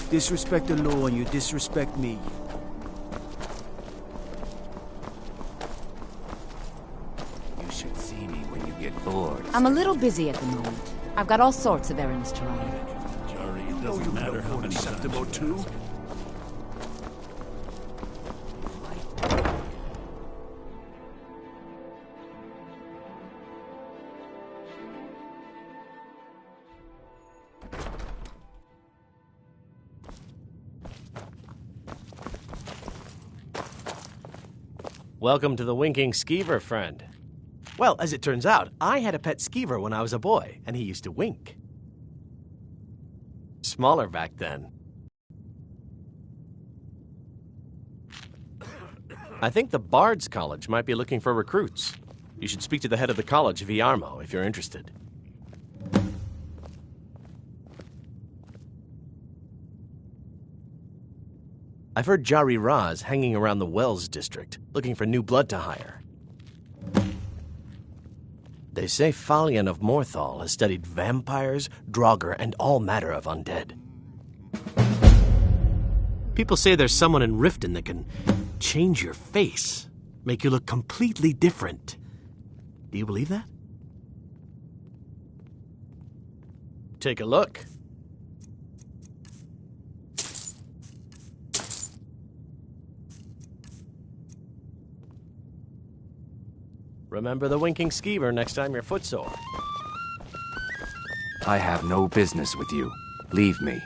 Disrespect the law and you disrespect me. You should see me when you get bored. I'm a little busy at the moment. I've got all sorts of errands to run. Jari, it doesn't matter how many Septimo too? Welcome to the Winking Skeever, friend. Well, as it turns out, I had a pet skeever when I was a boy, and he used to wink. Smaller back then. I think the Bard's College might be looking for recruits. You should speak to the head of the college, Viarmo, if you're interested. I've heard Jari Ra's hanging around the Wells district, looking for new blood to hire. They say Falion of Morthal has studied vampires, Draugr, and all matter of undead. People say there's someone in Riften that can change your face, make you look completely different. Do you believe that? Take a look. Remember the Winking Skeever next time you're footsore. I have no business with you. Leave me.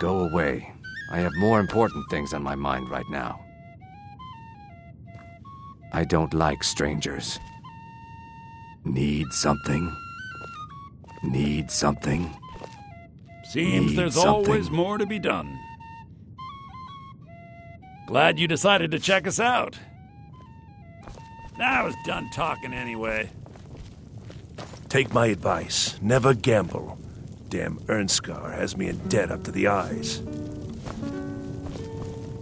Go away. I have more important things on my mind right now. I don't like strangers. Need something? Need something? Seems there's always more to be done. Glad you decided to check us out. I was done talking anyway. Take my advice. Never gamble. Damn Ernskar has me in debt up to the eyes.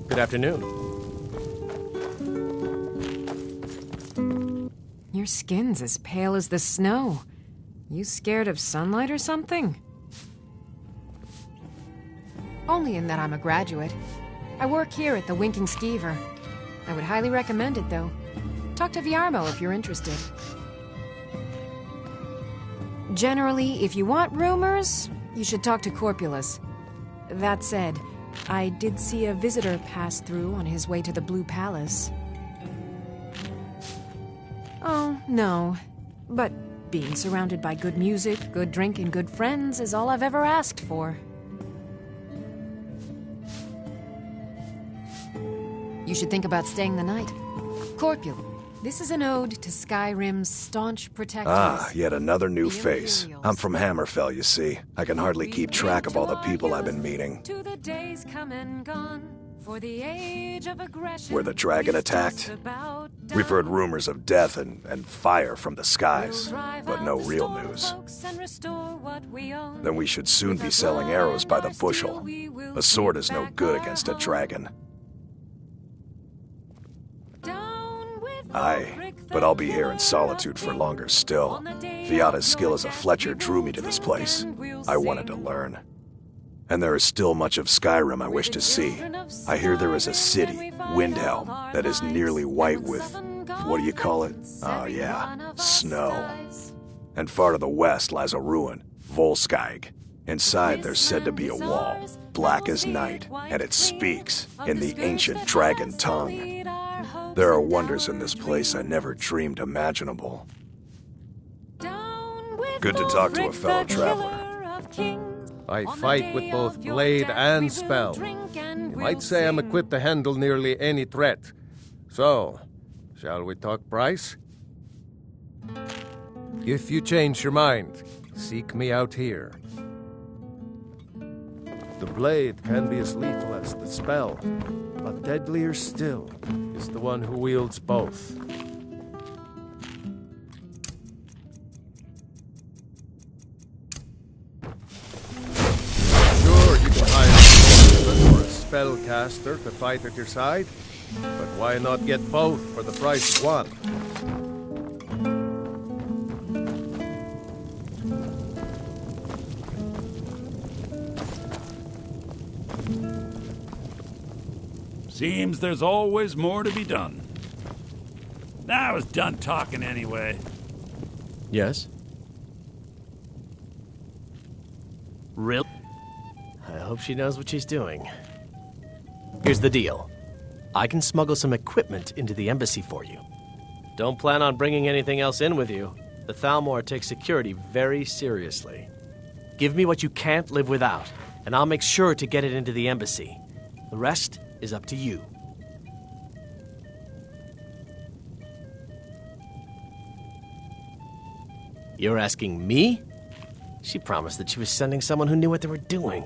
Good afternoon. Your skin's as pale as the snow. You scared of sunlight or something? Only in that I'm a graduate. I work here at the Winking Skeever. I would highly recommend it, though. Talk to Viarmo if you're interested. Generally, if you want rumors, you should talk to Corpulus. That said, I did see a visitor pass through on his way to the Blue Palace. Oh, no. But being surrounded by good music, good drink, and good friends is all I've ever asked for. You should think about staying the night. Corpulus. This is an ode to Skyrim's staunch protectors. Ah, yet another new face. I'm from Hammerfell, you see. I can hardly keep track of all the people I've been meeting. To the days come and gone, for the age of aggression. Where the dragon attacked? We've heard rumors of death and fire from the skies, but no real news. Then we should soon be selling arrows by the bushel. A sword is no good against a dragon. Aye, but I'll be here in solitude for longer still. Viata's skill as a Fletcher drew me to this place. I wanted to learn. And there is still much of Skyrim I wish to see. I hear there is a city, Windhelm, that is nearly white with, what do you call it? Oh yeah, snow. And far to the west lies a ruin, Volskag. Inside there's said to be a wall, black as night, and it speaks in the ancient dragon tongue. There are wonders in this place I never dreamed imaginable. Good to talk to a fellow traveler. I fight with both blade and spell. You might say I'm equipped to handle nearly any threat. So, shall we talk price? If you change your mind, seek me out here. The blade can be as lethal as the spell, but deadlier still is the one who wields both. Sure, you can hire a swordsman or a spellcaster to fight at your side, but why not get both for the price of one? Seems there's always more to be done. I was done talking anyway. Yes? Real? I hope she knows what she's doing. Here's the deal. I can smuggle some equipment into the embassy for you. Don't plan on bringing anything else in with you. The Thalmor takes security very seriously. Give me what you can't live without, and I'll make sure to get it into the embassy. The rest is up to you. You're asking me? She promised that she was sending someone who knew what they were doing.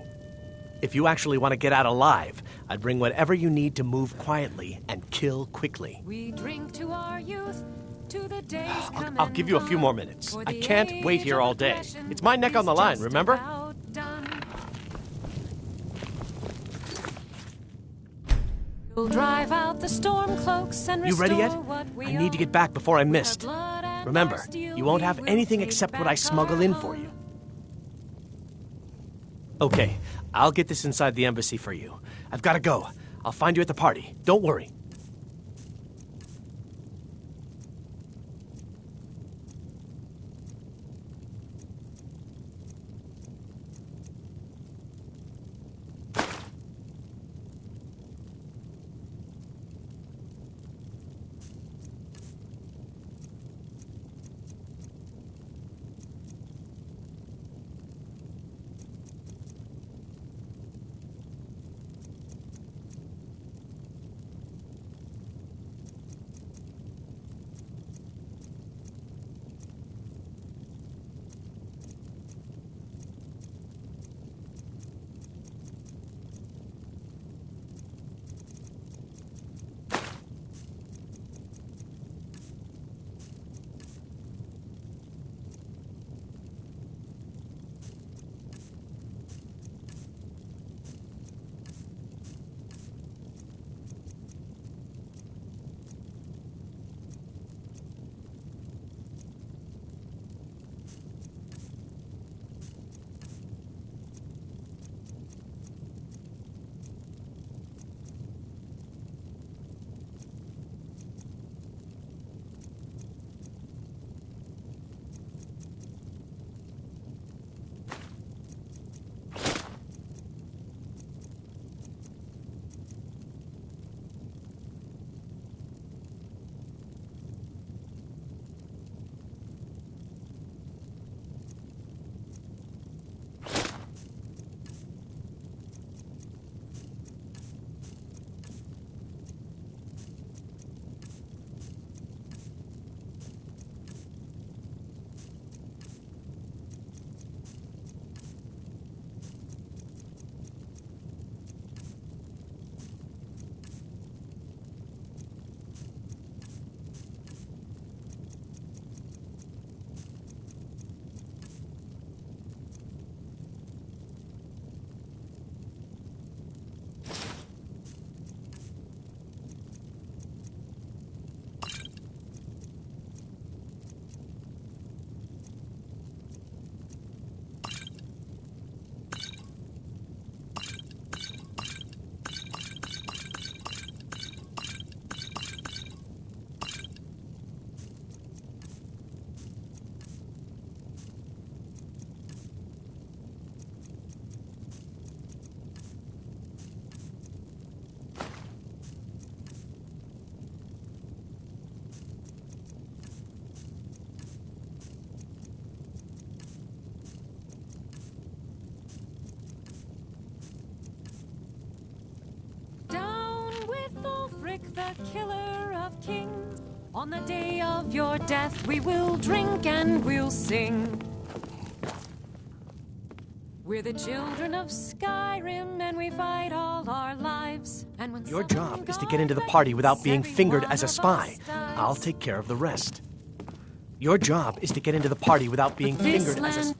If you actually want to get out alive, I'd bring whatever you need to move quietly and kill quickly. We drink to our youth, to the days come I'll give you a few more minutes. I can't wait here all day. It's my neck on the line, remember? We'll drive out the storm cloaks and you ready yet? I need to get back before I missed. Remember, you won't have anything except what I smuggle in for you. Okay, I'll get this inside the embassy for you. I've got to go. I'll find you at the party. Don't worry. The killer of kings. On the day of your death, we will drink and we'll sing. We're the children of Skyrim, and we fight all our lives. And when your job is to get into the party without being fingered as a spy. I'll take care of the rest. Your job is to get into the party without being fingered as a spy.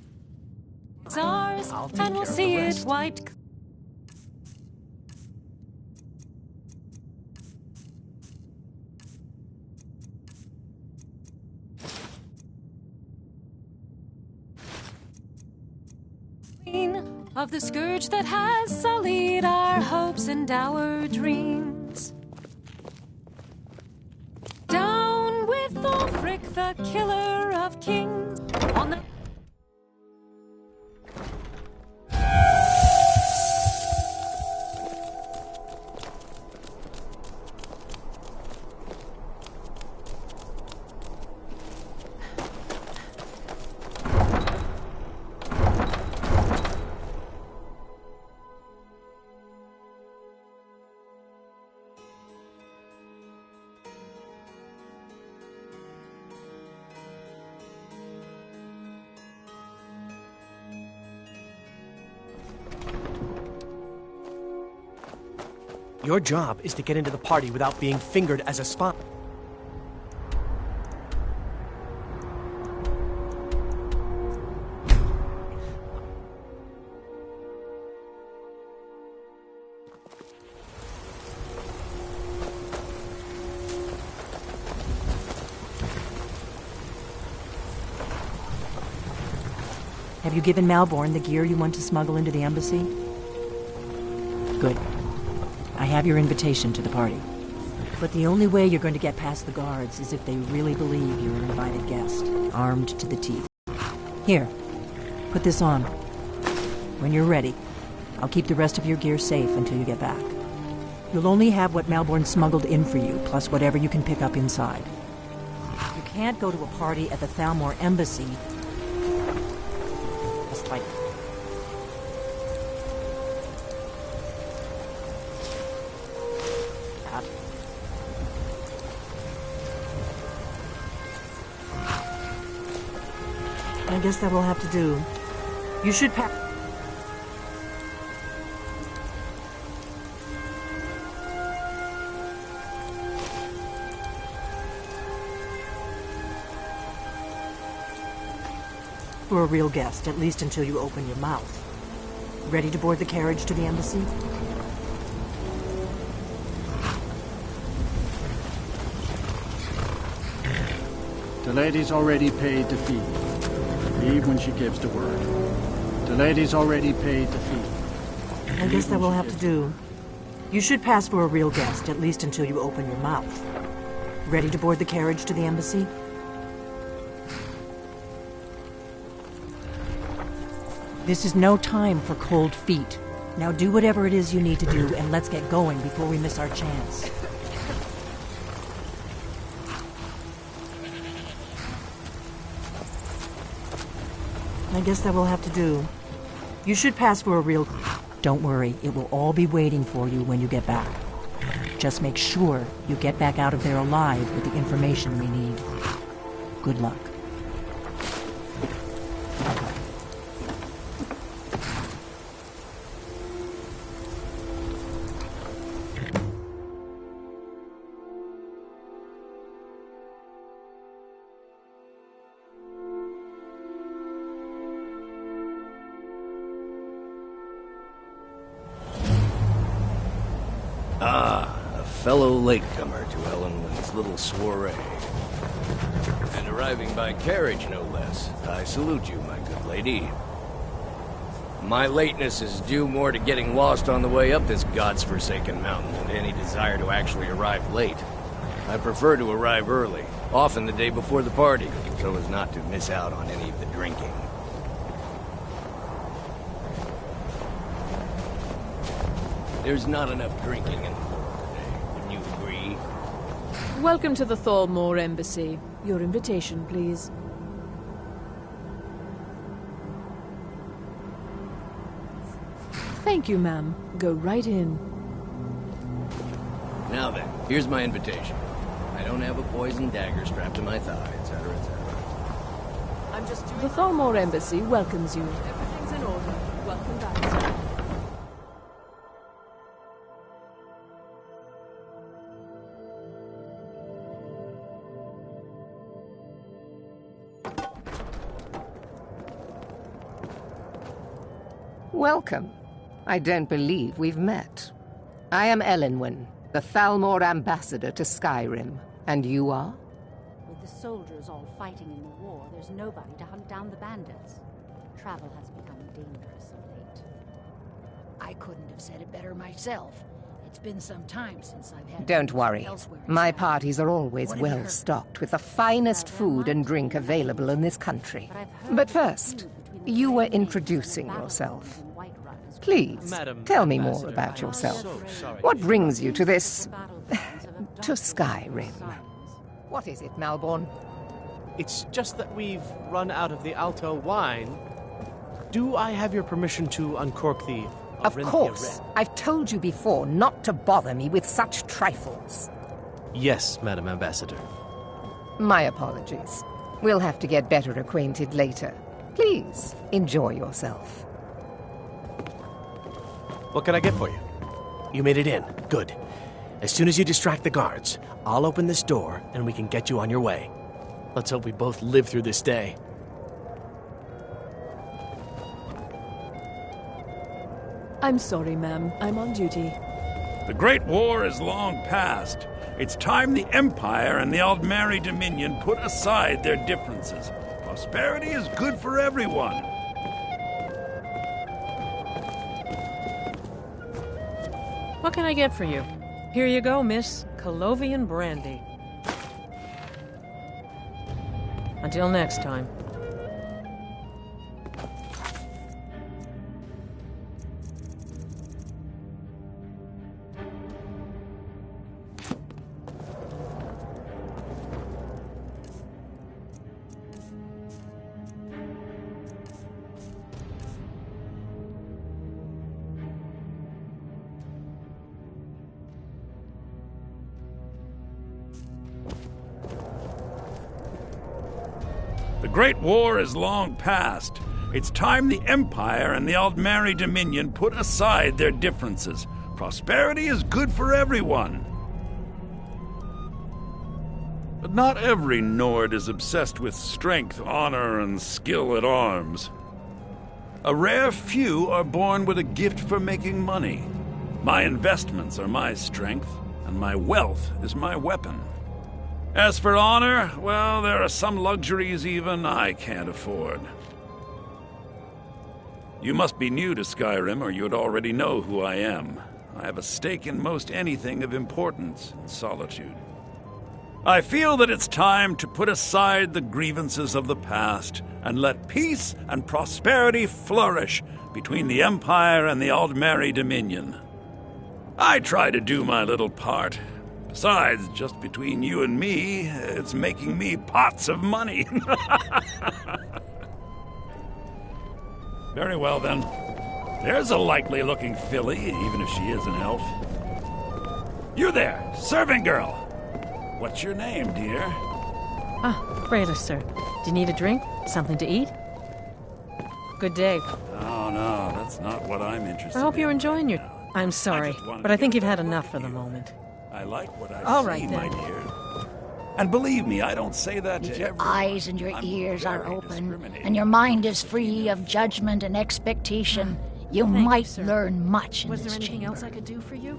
It's ours, and we'll see it white. Of the scourge that has sullied our and our dreams. Down with Ulfric, the killer of kings, on the... Your job is to get into the party without being fingered as a spy. Have you given Malborn the gear you want to smuggle into the embassy? Good. I have your invitation to the party. But the only way you're going to get past the guards is if they really believe you're an invited guest, armed to the teeth. Here, put this on. When you're ready, I'll keep the rest of your gear safe until you get back. You'll only have what Malborn smuggled in for you, plus whatever you can pick up inside. You can't go to a party at the Thalmor embassy. Just like... I guess that will have to do. You should pack... For a real guest, at least until you open your mouth. Ready to board the carriage to the embassy? The lady's already paid the fee. Leave when she gives the word. The lady's already paid the fee. I guess that will have to do. You should pass for a real guest, at least until you open your mouth. Ready to board the carriage to the embassy? This is no time for cold feet. Now do whatever it is you need to do, and let's get going before we miss our chance. I guess that will have to do. You should pass for a real... Don't worry, it will all be waiting for you when you get back. Just make sure you get back out of there alive with the information we need. Good luck. Fellow latecomer to Ellenwood's little soiree. And arriving by carriage, no less. I salute you, my good lady. My lateness is due more to getting lost on the way up this god's-forsaken mountain than to any desire to actually arrive late. I prefer to arrive early, often the day before the party, so as not to miss out on any of the drinking. There's not enough drinking in the Welcome to the Thalmor Embassy. Your invitation, please. Thank you, ma'am. Go right in. Now then, here's my invitation. I don't have a poisoned dagger strapped to my thigh, etc., etc. I'm just doing... The Thalmor Embassy welcomes you. Everything's in order. Welcome back, sir. Welcome. I don't believe we've met. I am Elenwen, the Thalmor ambassador to Skyrim. And you are? With the soldiers all fighting in the war, there's nobody to hunt down the bandits. Travel has become dangerous of late. I couldn't have said it better myself. It's been some time since I've had. Don't worry. Elsewhere My inside. parties are always What have you well heard? stocked with the finest food and drink available in this country. But first, you were introducing yourself. Please, Madam tell me more Ambassador, about I'm yourself. so sorry. What brings you to this... to Skyrim? What is it, Malborn? It's just that we've run out of the Alto wine. Do I have your permission to uncork the... Of Orinthia course. Red? I've told you before not to bother me with such trifles. Yes, Madam Ambassador. My apologies. We'll have to get better acquainted later. Please, enjoy yourself. What can I get for you? You made it in. Good. As soon as you distract the guards, I'll open this door and we can get you on your way. Let's hope we both live through this day. I'm sorry, ma'am. I'm on duty. The Great War is long past. It's time the Empire and the Aldmeri Dominion put aside their differences. Prosperity is good for everyone. What can I get for you? Here you go, miss. Colovian brandy. Until next time. The Great War is long past. It's time the Empire and the Aldmeri Dominion put aside their differences. Prosperity is good for everyone. But not every Nord is obsessed with strength, honor, and skill at arms. A rare few are born with a gift for making money. My investments are my strength, and my wealth is my weapon. As for honor, well, there are some luxuries even I can't afford. You must be new to Skyrim, or you'd already know who I am. I have a stake in most anything of importance in Solitude. I feel that it's time to put aside the grievances of the past and let peace and prosperity flourish between the Empire and the Aldmeri Dominion. I try to do my little part. Besides, just between you and me, it's making me pots of money. Very well, then. There's a likely-looking filly, even if she is an elf. You there, servant girl. What's your name, dear? Ah, Rayla, sir. Do you need a drink? Something to eat? Good day. Oh, no, that's not what I'm interested I hope in. you're enjoying your... I'm sorry, but I think you've had enough for the moment. I like what I All see, right, my then. dear. And believe me, I don't say that If to your everyone. eyes and your I'm ears are very open, discriminating. and your mind is free of judgment and expectation, you Thank you, might sir. learn much in Was this there anything chamber. else I could do for you?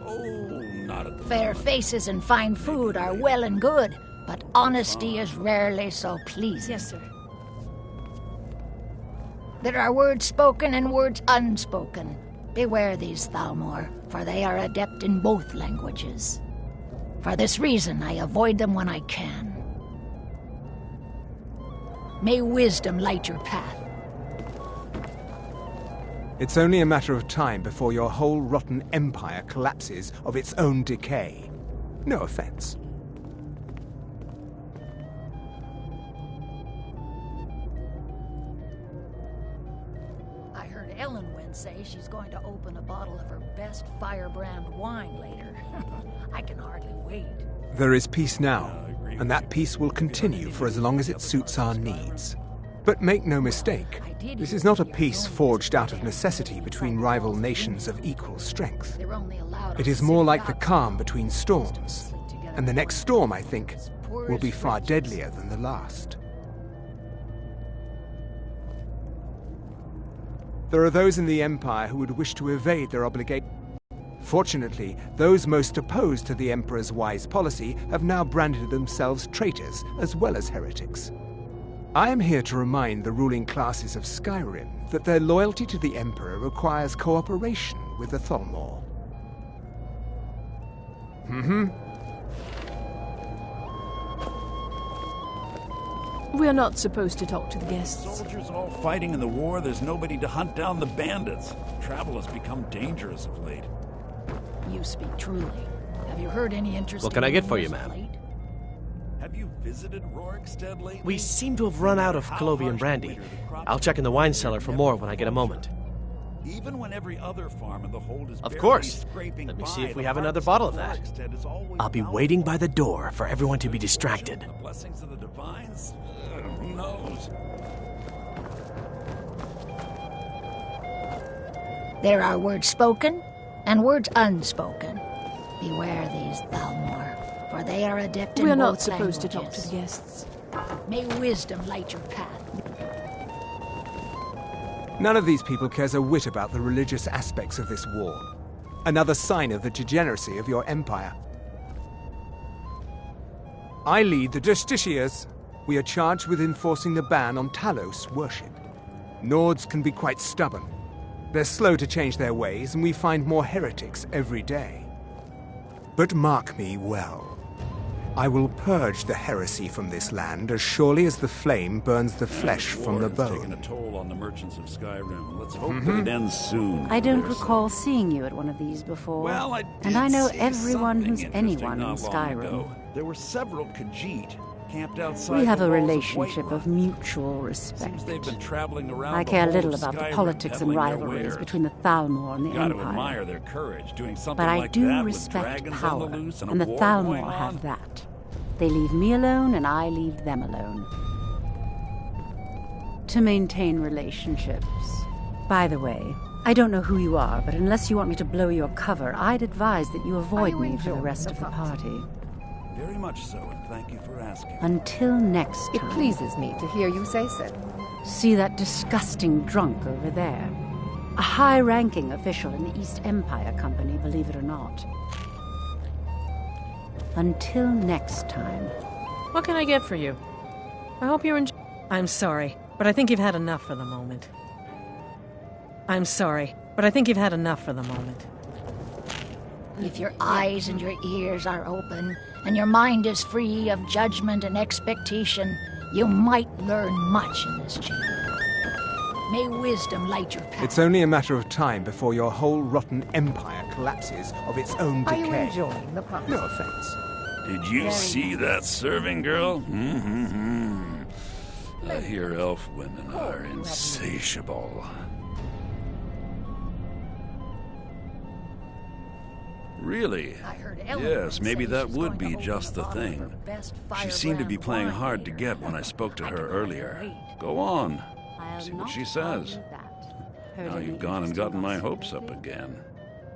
Oh, not at the Fair moment. faces and fine food are well and good, but honesty is rarely so pleasing. Yes, sir. There are words spoken and words unspoken. Beware these, Thalmor, for they are adept in both languages. For this reason, I avoid them when I can. May wisdom light your path. It's only a matter of time before your whole rotten empire collapses of its own decay. No offense. I heard Ellenwyn say she's going to open a bottle of her best firebrand wine later. I can hardly wait. There is peace now, and that peace will continue for as long as it suits our needs. But make no mistake, this is not a peace forged out of necessity between rival nations of equal strength. They're only allowed It is more like the calm between storms, and the next storm, I think, will be far deadlier than the last. There are those in the Empire who would wish to evade their obligation. Fortunately, those most opposed to the Emperor's wise policy have now branded themselves traitors as well as heretics. I am here to remind the ruling classes of Skyrim that their loyalty to the Emperor requires cooperation with the Thalmor. We're not supposed to talk to the guests. Soldiers all fighting in the war, there's nobody to hunt down the bandits. Travel has become dangerous of late. You speak truly. Have you heard any interesting What can I get for you, news ma'am? of late? Have you visited Rorikstead lately? We seem to have run out of Colovian brandy. I'll check in the wine cellar for more when I get a moment. Even when every other farm in the hold is Of barely course. scraping Let me by, see if we the have another harvest bottle of of that. Rorikstead is always I'll be bountiful. waiting by the door for everyone to be distracted. The blessings of the divines? Who knows? There are words spoken and words unspoken. Beware these Thalmor, for they are adept in We're both not supposed to talk languages. to the guests. May wisdom light your path. None of these people cares a whit about the religious aspects of this war. Another sign of the degeneracy of your empire. I lead the Justiciars. We are charged with enforcing the ban on Talos worship. Nords can be quite stubborn. They're slow to change their ways, and we find more heretics every day. But mark me well. I will purge the heresy from this land as surely as the flame burns the flesh from the War has taken bone. a toll on the merchants of Skyrim. Let's hope that it ends soon. I don't for their recall seeing you at one of these before. Well, I and did I know see everyone something who's interesting anyone in not long Skyrim. ago. There were several Khajiit camped outside We have the a walls of relationship Whiterun. of mutual respect. Seems they've been traveling around I the care whole little of about the Skyrim politics and peddling their rivalries wares. between the Thalmor and the Gotta Empire. admire their courage doing something But I like do that with respect dragons on power, the loose and and a the war going Thalmor on. have that. They leave me alone, and I leave them alone. To maintain relationships. By the way, I don't know who you are, but unless you want me to blow your cover, I'd advise that you avoid me for the rest of the party. Very much so, and thank you for asking. Until next It time. pleases me to hear you say so. See that disgusting drunk over there? A high-ranking official in the East Empire Company, believe it or not. Until next time. What can I get for you? I hope you're enjoying. I'm sorry, but I think you've had enough for the moment. I'm sorry, but I think you've had enough for the moment. If your eyes and your ears are open, and your mind is free of judgment and expectation, you might learn much in this chamber. May wisdom light your path. It's only a matter of time before your whole rotten empire collapses of its own Are decay. you enjoying the process? No offense. Did you see that serving girl? I hear elf women are insatiable. Really? Yes, maybe that would be just the thing. She seemed to be playing hard to get when I spoke to her earlier. Go on. See what she says. Now you've gone and gotten my hopes up again.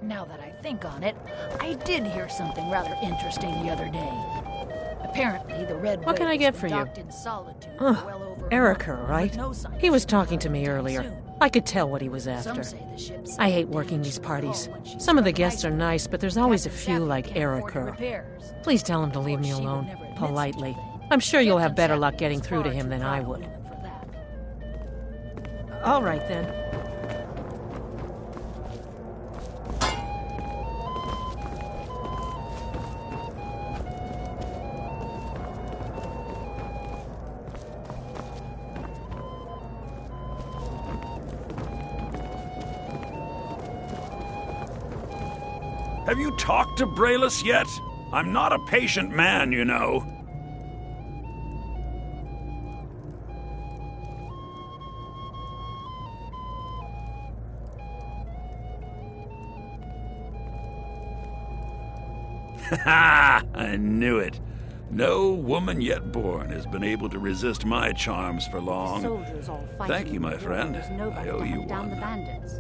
Now that I think on it, I did hear something rather interesting the other day. Apparently, the Red What can I Waves get were for you? docked in solitude for well over a Erica, month, right? with no sign He of was sign talking of to me return earlier. soon. I could tell what he was after. Some say the ship I hate sank working damaged these to the parties. hull when she Some of the struck guests are iceberg. nice, but there's always a Captain few Zappa like can't afford Erica. repairs. Please tell him to leave me alone, politely. I'm sure you'll have better luck getting through to him than I would. All right, then. Have you talked to Braylus yet? I'm not a patient man, you know. Ha! I knew it. No woman yet born has been able to resist my charms for long. Soldiers all fighting Thank you, in my the war. friend. There's nobody I owe to you hunt down the one. bandits.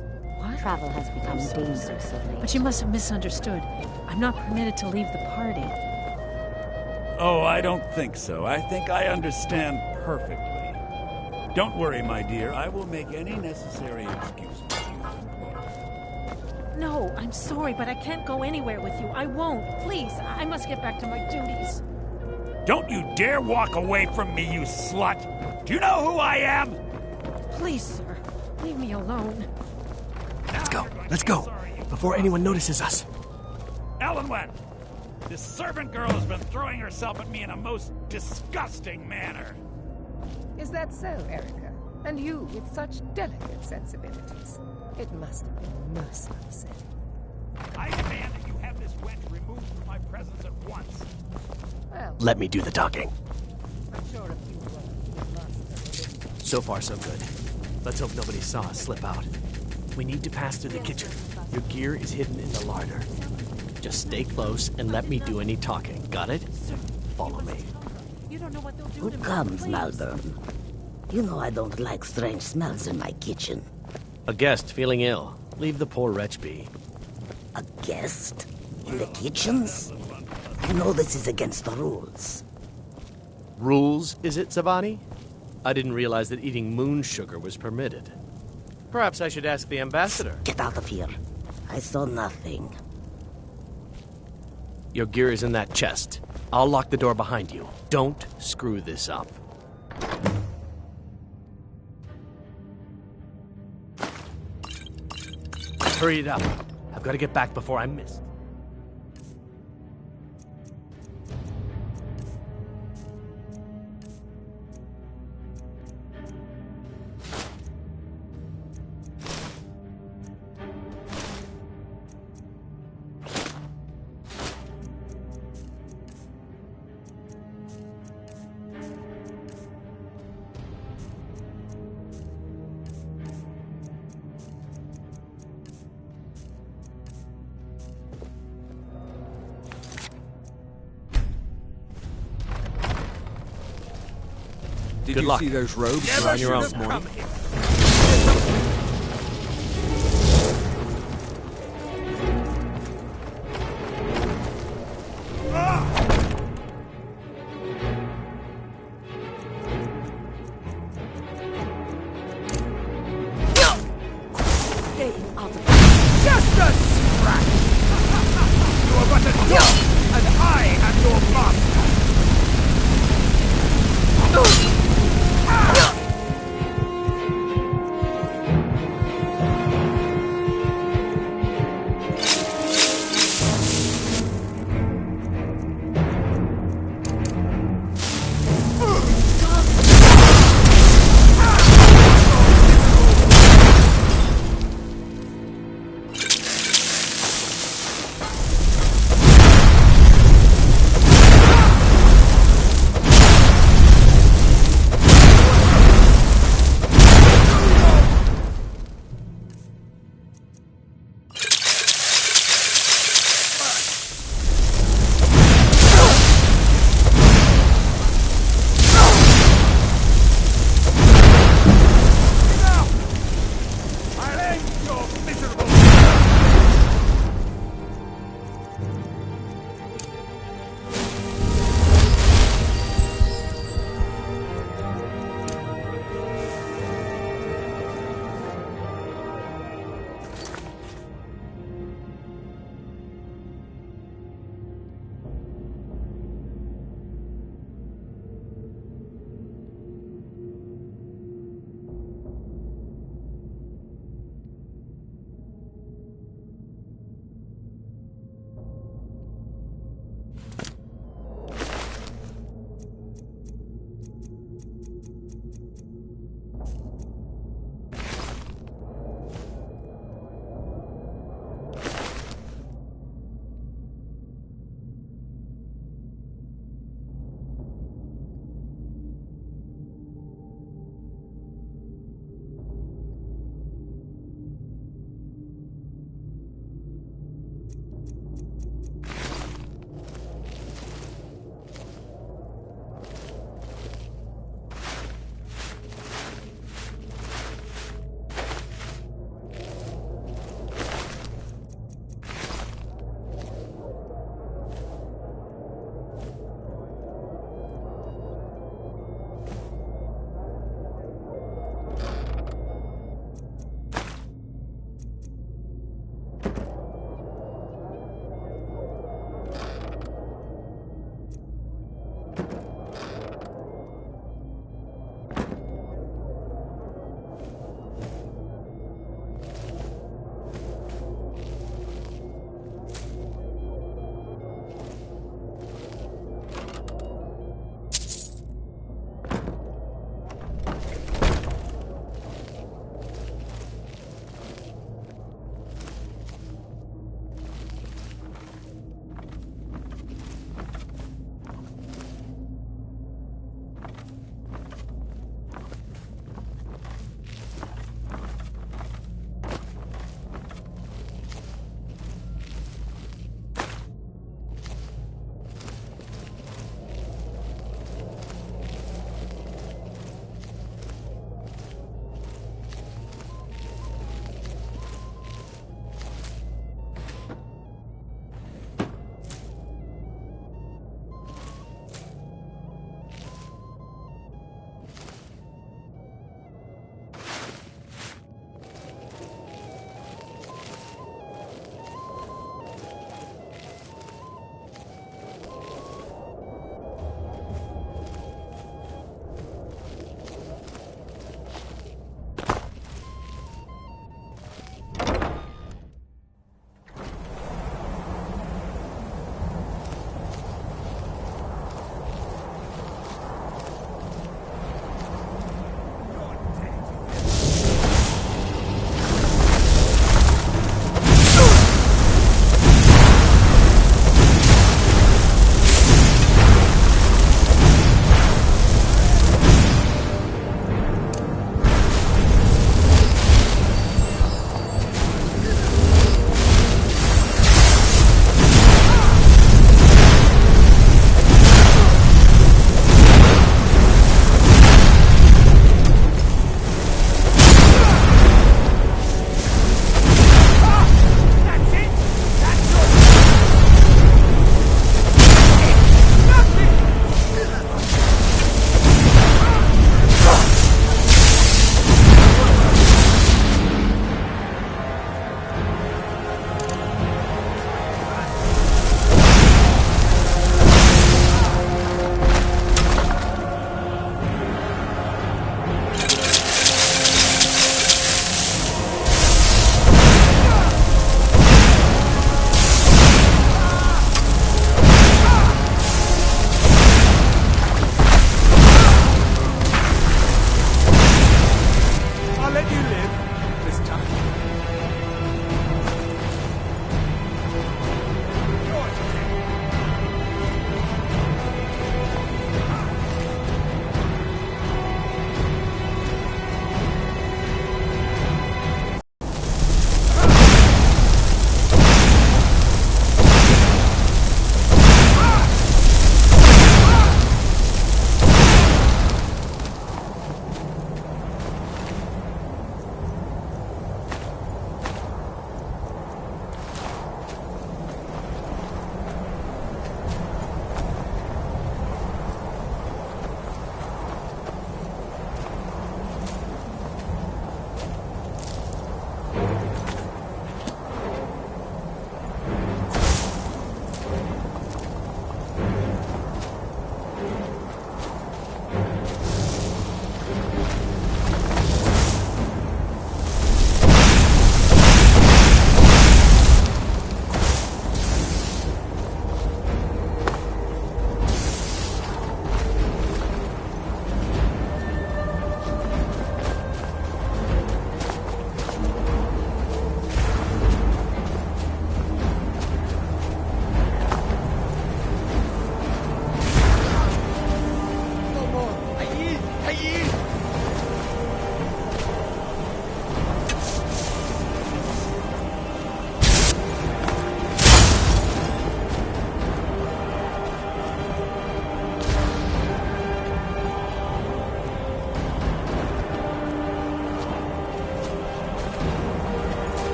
Travel has become dangerous of late. But you must have misunderstood. I'm not permitted to leave the party. Oh, I don't think so. I think I understand perfectly. Don't worry, my dear. I will make any necessary excuses you employ. No, I'm sorry, but I can't go anywhere with you. I won't. Please, I must get back to my duties. Don't you dare walk away from me, you slut! Do you know who I am? Please, sir, leave me alone. Let's go. Let's go. Before anyone notices us. Elenwen! This servant girl has been throwing herself at me in a most disgusting manner. Is that so, Erica? And you with such delicate sensibilities. It must have been most upsetting. I demand that you have this wench removed from my presence at once. Well, Let me do the talking. I'm sure a few words must have So far, so good. Let's hope nobody saw us slip out. We need to pass through the kitchen. Your gear is hidden in the larder. Just stay close and let me do any talking. Got it? Follow me. Who comes, Malvern? You know I don't like strange smells in my kitchen. A guest feeling ill. Leave the poor wretch be. A guest? In the kitchens? You know this is against the rules. Rules, is it, Savani? I didn't realize that eating moon sugar was permitted. Perhaps I should ask the ambassador. Get out of here. I saw nothing. Your gear is in that chest. I'll lock the door behind you. Don't screw this up. Hurry it up. I've got to get back before I'm missed. Did Good you luck. see those robes Never on your own should this have morning? come Stay out of Just a scratch! You are but a dog, and I am your master!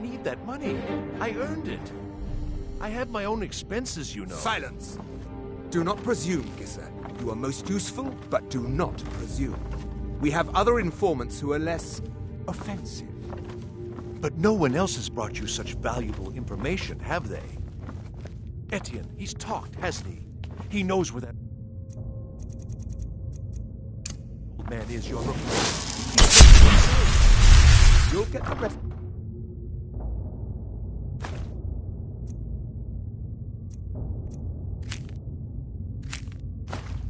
need that money. I earned it. I have my own expenses, you know. Silence! Do not presume, Gisser. You are most useful, but do not presume. We have other informants who are less offensive. But no one else has brought you such valuable information, have they? Etienne, he's talked, hasn't he? He knows where that old man is you're looking for. You'll get the rest.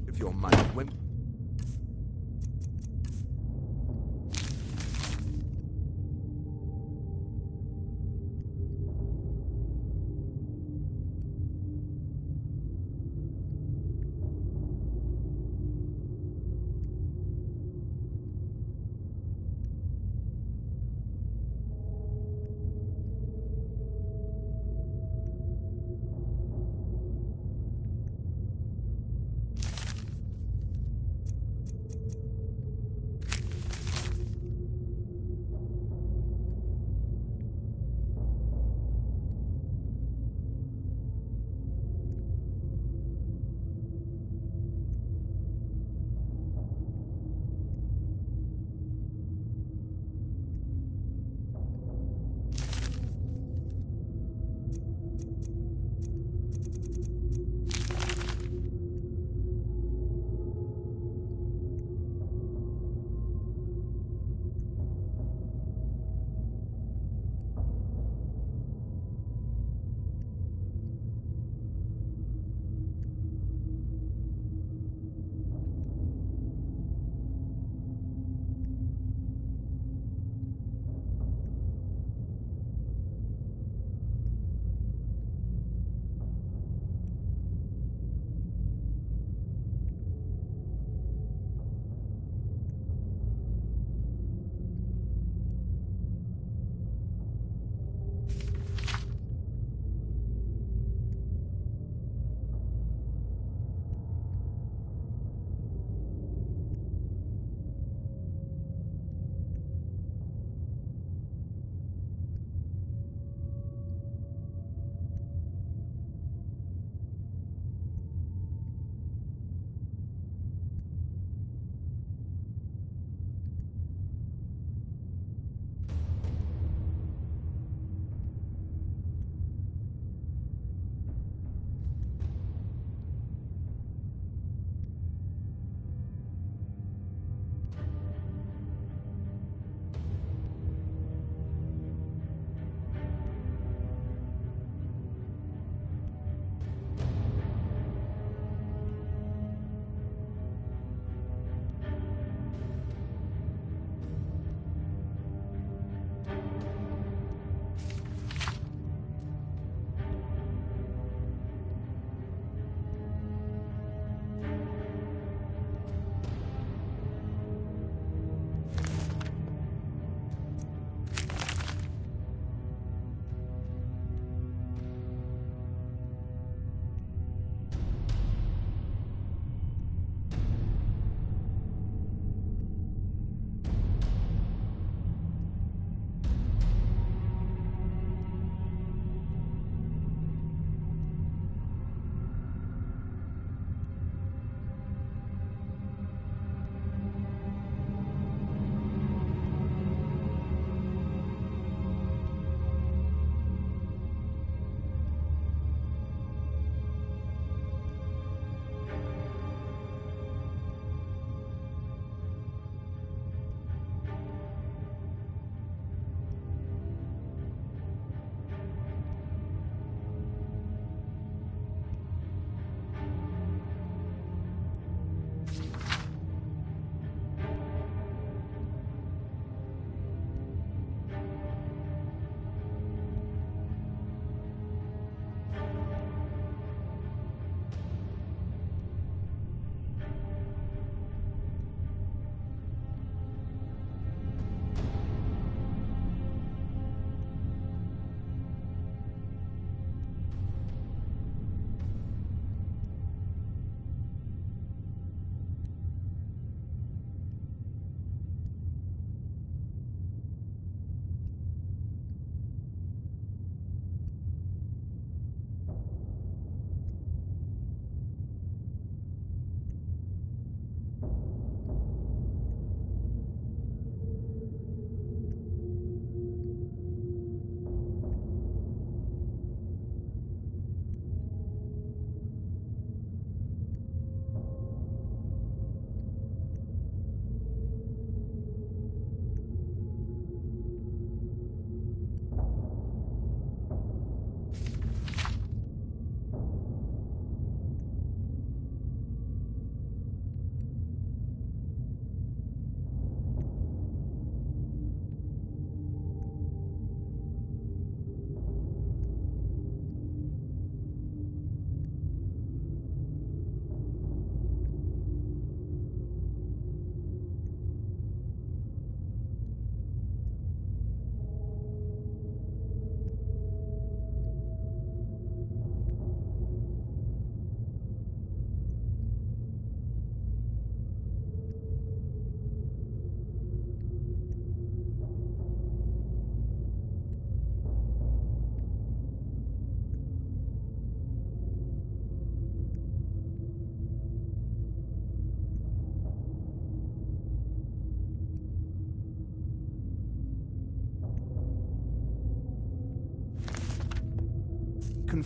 If your money went.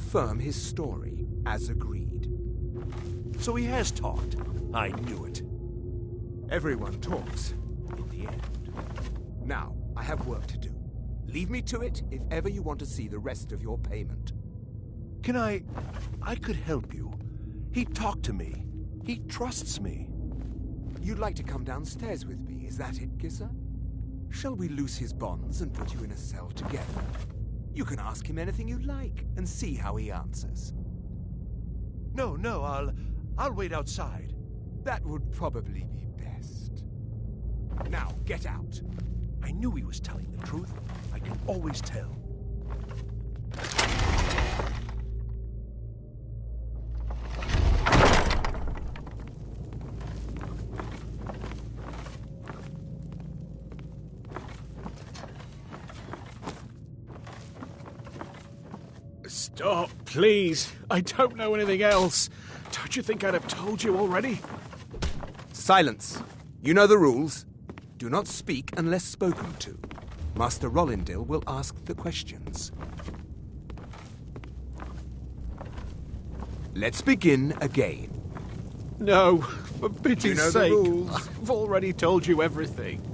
confirm his story, as agreed. So he has talked. I knew it. Everyone talks, in the end. Now, I have work to do. Leave me to it if ever you want to see the rest of your payment. Can I could help you. He talked to me. He trusts me. You'd like to come downstairs with me, is that it, Kisser? Shall we loose his bonds and put you in a cell together? You can ask him anything you like and see how he answers. No, I'll wait outside. That would probably be best. Now, get out. I knew he was telling the truth. I can always tell. Stop, please. I don't know anything else. Don't you think I'd have told you already? Silence. You know the rules. Do not speak unless spoken to. Master Rollindil will ask the questions. Let's begin again. No, for pity's sake. The rules? I've already told you everything.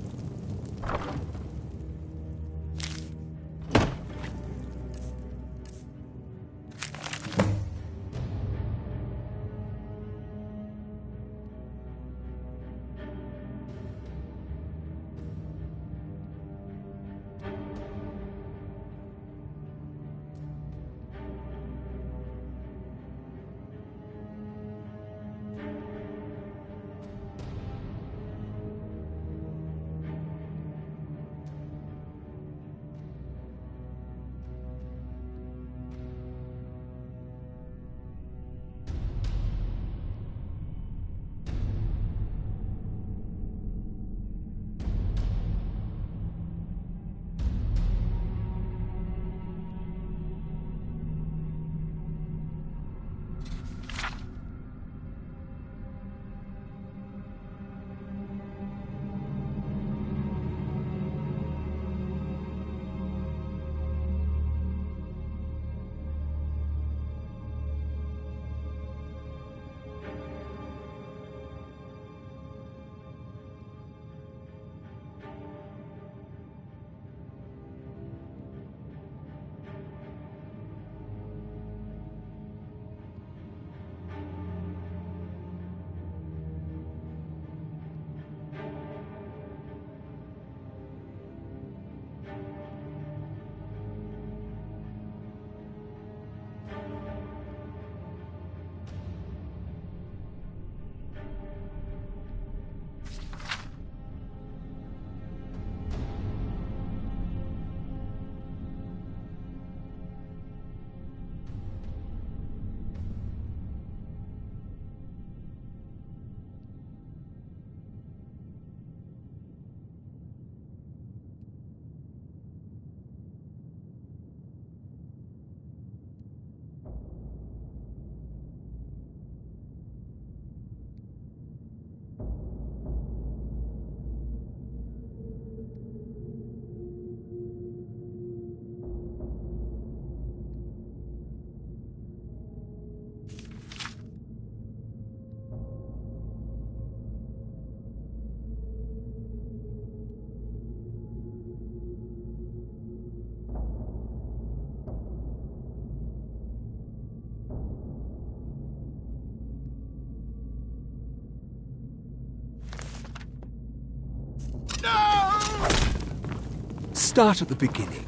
Start at the beginning,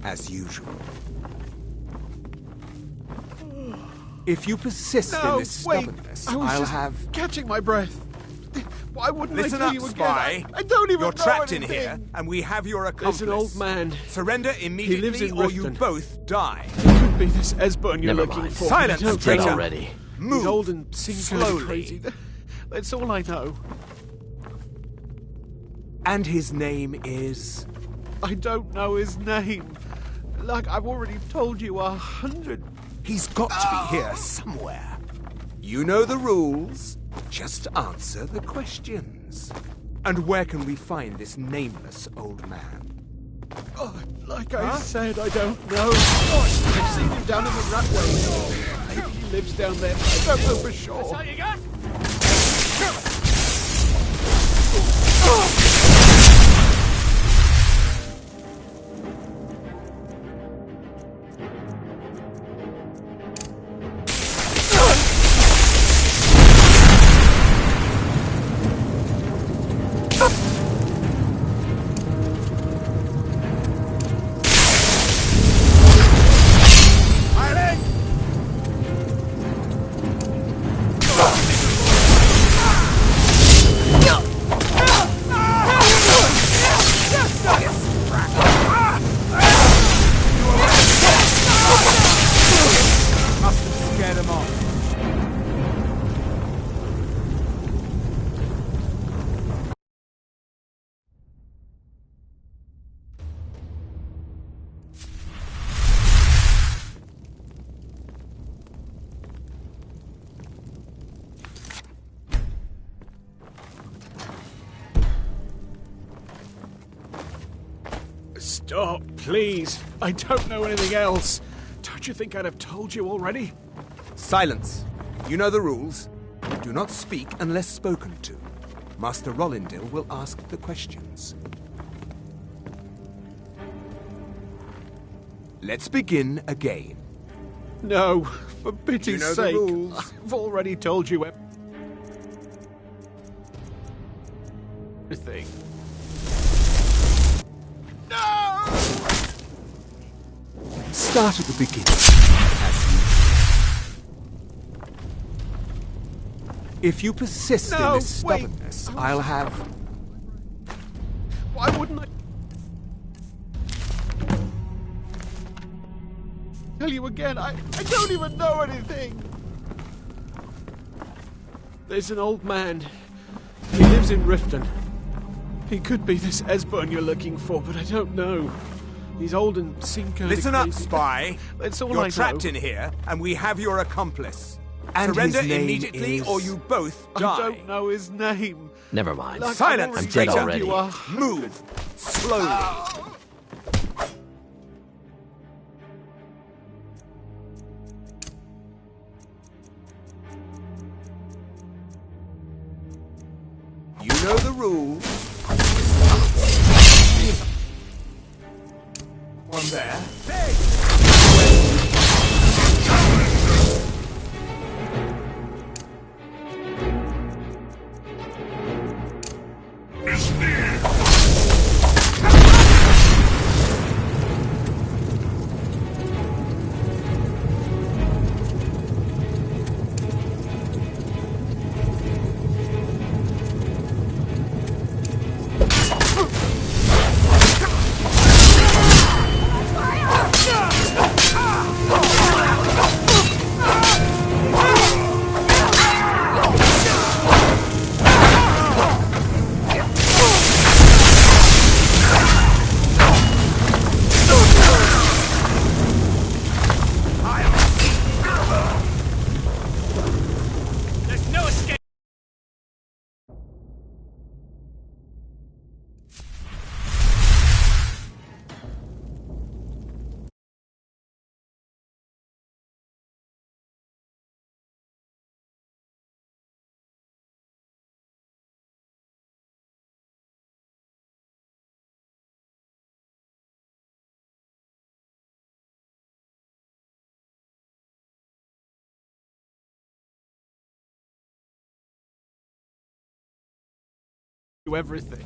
as usual. If you persist in this stubbornness, I'll have... catching my breath. Why wouldn't Listen I up, kill you spy. again? I don't even You're know trapped in anything. here, and we have your accomplice. There's an old man. Surrender immediately, He lives in or you Riften. both die. It could be this Esbern you're Never looking mind. for. Silence, I don't traitor. know. already. Move. He's old and seems slowly. crazy. That's all I know. And his name is... I don't know his name. Like I've already told you 100. He's got to be here somewhere. You know the rules. Just answer the questions. And where can we find this nameless old man? Oh, like I said, I don't know. I've seen him down in the ratway. Maybe he lives down there, but I don't know for sure. That's all you got? Stop, please. I don't know anything else. Don't you think I'd have told you already? Silence. You know the rules. Do not speak unless spoken to. Master Rollindil will ask the questions. Let's begin again. No, for pity's You know the sake. rules. I've already told you everything. Start at the beginning. If you persist in this stubbornness, I'll have... Why wouldn't I tell you again? I don't even know anything. There's an old man. He lives in Riften. He could be this Esbern you're looking for, but I don't know. He's old and seemed kind of Listen up, spy. That's all I You're know. trapped in here, and we have your accomplice. And Surrender his name immediately, is- or you both die. I don't know his name. Never mind. Like, Silence! I'm dead Traitor. already. You are. Move! Slowly. You know the rules. One there. There's no escape! You everything.